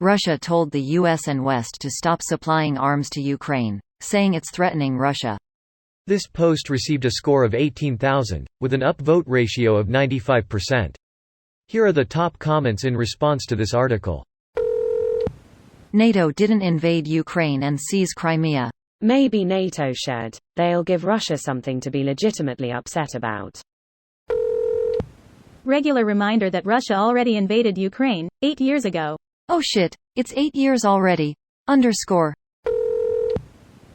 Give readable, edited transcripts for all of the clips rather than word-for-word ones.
Russia told the US and West to stop supplying arms to Ukraine, saying it's threatening Russia. This post received a score of 18,000, with an upvote ratio of 95%. Here are the top comments in response to this article. NATO didn't invade Ukraine and seize Crimea. Maybe NATO should. They'll give Russia something to be legitimately upset about. Regular reminder that Russia already invaded Ukraine 8 years ago. Oh shit, it's 8 years already. Underscore.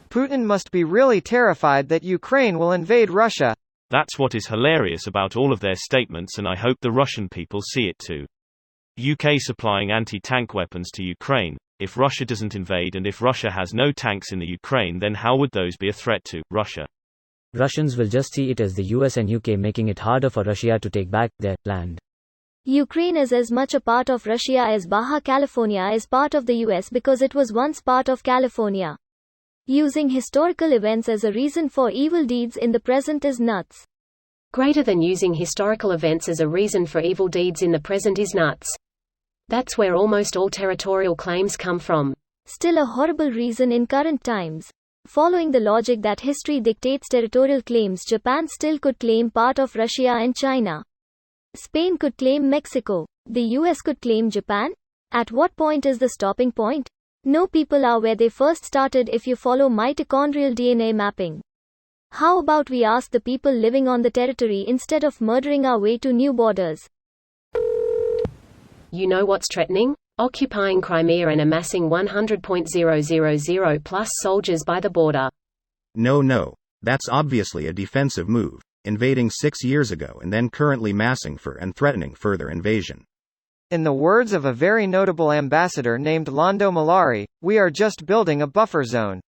Putin must be really terrified that Ukraine will invade Russia. That's what is hilarious about all of their statements, and I hope the Russian people see it too. UK supplying anti-tank weapons to Ukraine. If Russia doesn't invade and if Russia has no tanks in the Ukraine, then how would those be a threat to Russia? Russians will just see it as the US and UK making it harder for Russia to take back their land. Ukraine is as much a part of Russia as Baja California is part of the US because it was once part of California. Using historical events as a reason for evil deeds in the present is nuts. Greater than using historical events as a reason for evil deeds in the present is nuts. That's where almost all territorial claims come from. Still a horrible reason in current times. Following the logic that history dictates territorial claims, Japan still could claim part of Russia and China. Spain could claim Mexico. The US could claim Japan? At what point is the stopping point? No, people are where they first started if you follow mitochondrial DNA mapping. How about we ask the people living on the territory instead of murdering our way to new borders? You know what's threatening? Occupying Crimea and amassing 100,000 plus soldiers by the border. No, that's obviously a defensive move, invading 6 years ago and then currently massing for and threatening further invasion. In the words of a very notable ambassador named Londo Malari, we are just building a buffer zone.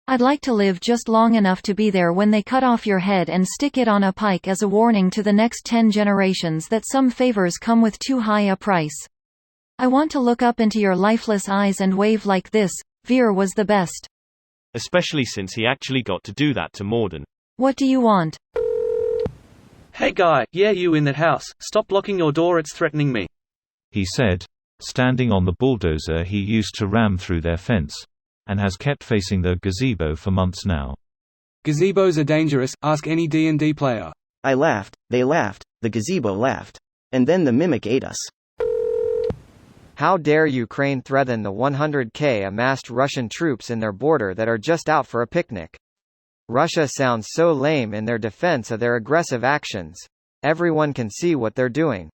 I'd like to live just long enough to be there when they cut off your head and stick it on a pike as a warning to the next 10 generations that some favors come with too high a price. I want to look up into your lifeless eyes and wave like this, Veer was the best. Especially since he actually got to do that to Morden. What do you want? Hey guy, yeah, you in that house, stop blocking your door, it's threatening me. He said, standing on the bulldozer he used to ram through their fence, and has kept facing the gazebo for months now. Gazebos are dangerous, ask any D&D player. I laughed, they laughed, the gazebo laughed. And then the mimic ate us. How dare Ukraine threaten the 100,000 amassed Russian troops in their border that are just out for a picnic. Russia sounds so lame in their defense of their aggressive actions. Everyone can see what they're doing.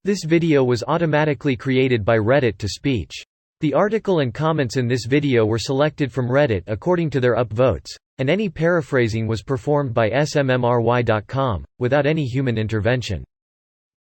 This video was automatically created by Reddit to speech. The article and comments in this video were selected from Reddit according to their upvotes, and any paraphrasing was performed by smmry.com, without any human intervention.